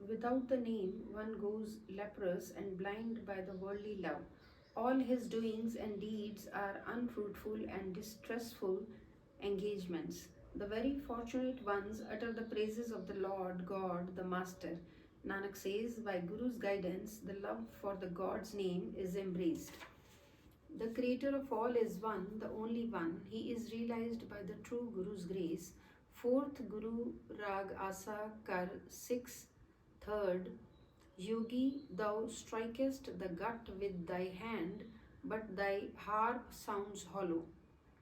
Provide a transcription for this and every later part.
Without the name, one goes leprous and blind by the worldly love. All his doings and deeds are unfruitful and distressful engagements. The very fortunate ones utter the praises of the Lord God, the Master. Nanak says, by Guru's guidance, the love for the God's name is embraced. The creator of all is one, the only one. He is realized by the true Guru's grace. Fourth Guru Rag Asa Kar 6, third. Yogi, thou strikest the gut with thy hand, but thy harp sounds hollow.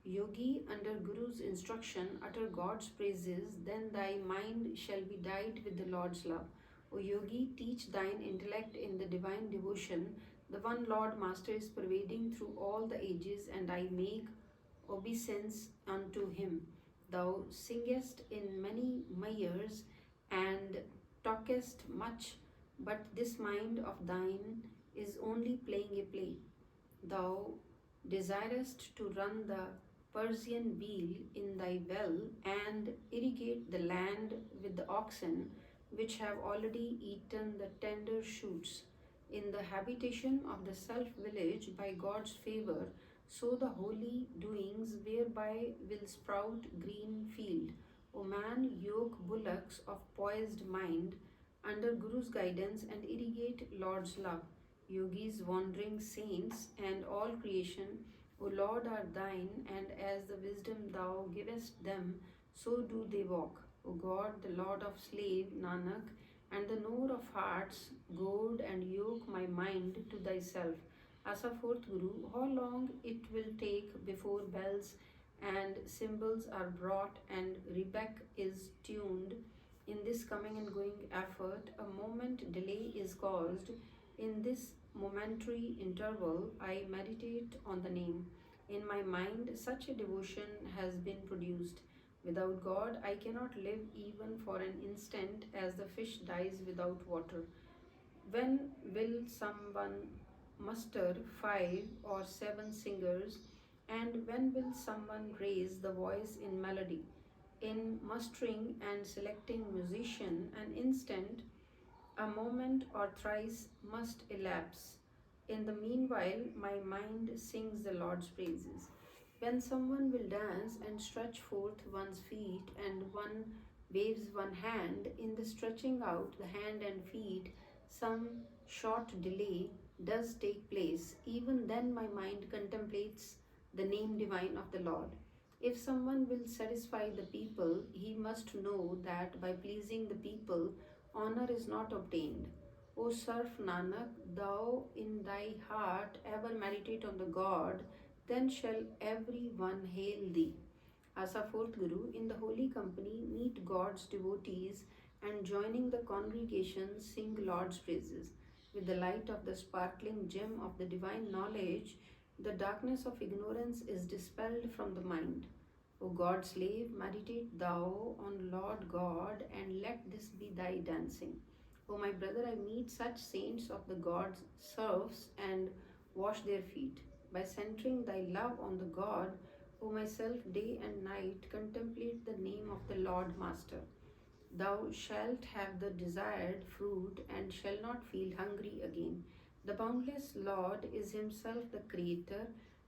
Yogi, under Guru's instruction, utter God's praises, then thy mind shall be dyed with the Lord's love. O Yogi, teach thine intellect in the divine devotion. The one Lord Master is pervading through all the ages, and I make obeisance unto him. Thou singest in many mayors and talkest much, but this mind of thine is only playing a play. Thou desirest to run the Persian wheel in thy well and irrigate the land with the oxen which have already eaten the tender shoots. In the habitation of the self village by God's favor, so the holy doings whereby will sprout green field. O man, yoke bullocks of poised mind under Guru's guidance and irrigate Lord's love. Yogis, wandering saints, and all creation, O Lord, are thine, and as the wisdom thou givest them, so do they walk. O God, the Lord of slave Nanak, and the knower of hearts, goad and yoke my mind to thyself. Asa fourth Guru, how long it will take before bells and cymbals are brought and rebeck is tuned. In this coming and going effort, a moment delay is caused. In this momentary interval, I meditate on the name. In my mind, such a devotion has been produced. Without God, I cannot live even for an instant, as the fish dies without water. When will someone muster 5 or 7 singers, and when will someone raise the voice in melody? In mustering and selecting musician, an instant, a moment or thrice must elapse. In the meanwhile, my mind sings the Lord's praises. When someone will dance and stretch forth one's feet, and one waves one hand, in the stretching out the hand and feet, some short delay does take place. Even then, my mind contemplates the name divine of the Lord. If someone will satisfy the people, he must know that by pleasing the people, honor is not obtained. O serf Nanak, thou in thy heart ever meditate on the God, then shall every one hail thee. As a fourth Guru, in the holy company, meet God's devotees and joining the congregation sing Lord's praises. With the light of the sparkling gem of the divine knowledge, the darkness of ignorance is dispelled from the mind. O God's slave, meditate thou on Lord God, and let this be thy dancing. O my brother, I meet such saints of the God's serfs and wash their feet. By centering thy love on the God, O myself, day and night contemplate the name of the Lord Master. Thou shalt have the desired fruit and shall not feel hungry again. The boundless Lord is himself the creator,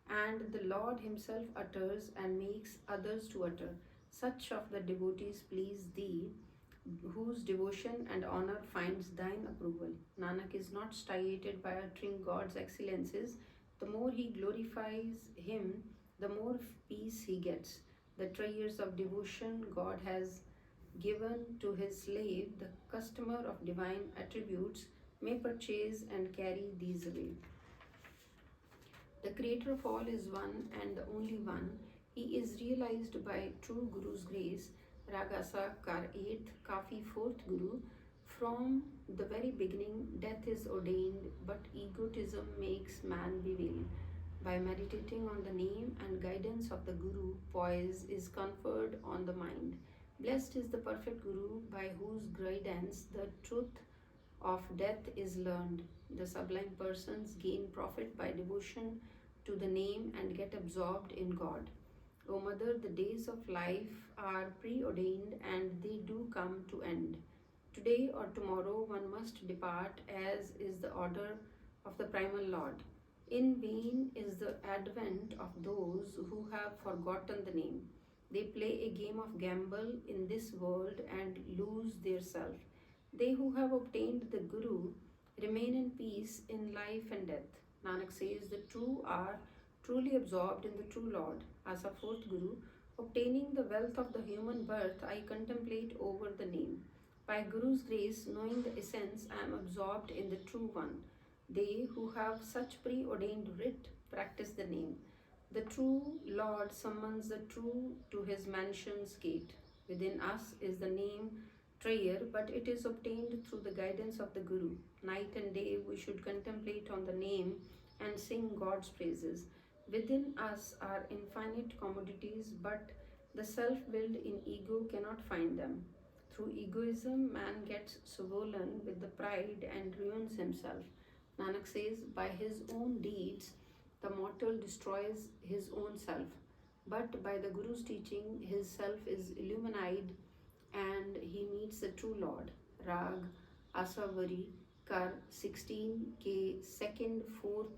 and the Lord himself utters and makes others to utter. Such of the devotees please thee, whose devotion and honor finds thine approval. Nanak is not stagnated by uttering God's excellences. The more he glorifies him, the more peace he gets. The treasures of devotion God has given to his slave, the customer of divine attributes, may purchase and carry these away. The creator of all is one and the only one. He is realized by true Guru's grace. Ragasa Kar 8th, Kafi 4th Guru. From the very beginning, death is ordained, but egotism makes man bewail. By meditating on the name and guidance of the Guru, poise is conferred on the mind. Blessed is the perfect Guru by whose guidance the truth of death is learned. The sublime persons gain profit by devotion to the name and get absorbed in God. O Mother, the days of life are preordained and they do come to end. Today or tomorrow one must depart, as is the order of the primal Lord. In vain is the advent of those who have forgotten the name. They play a game of gamble in this world and lose their self. They who have obtained the Guru remain in peace in life and death. Nanak says the true are truly absorbed in the true Lord. As a fourth Guru, obtaining the wealth of the human birth, I contemplate over the name. By Guru's grace, knowing the essence, I am absorbed in the true one. They who have such preordained writ practice the name. The true Lord summons the true to his mansion's gate. Within us is the name Trayer, but it is obtained through the guidance of the Guru. Night and day we should contemplate on the name and sing God's praises. Within us are infinite commodities, but the self willed in ego cannot find them. Through egoism, man gets swollen with the pride and ruins himself. Nanak says, by his own deeds, the mortal destroys his own self. But by the Guru's teaching, his self is illuminated and he meets the true Lord. Rag Asavari Kar 16 के second, fourth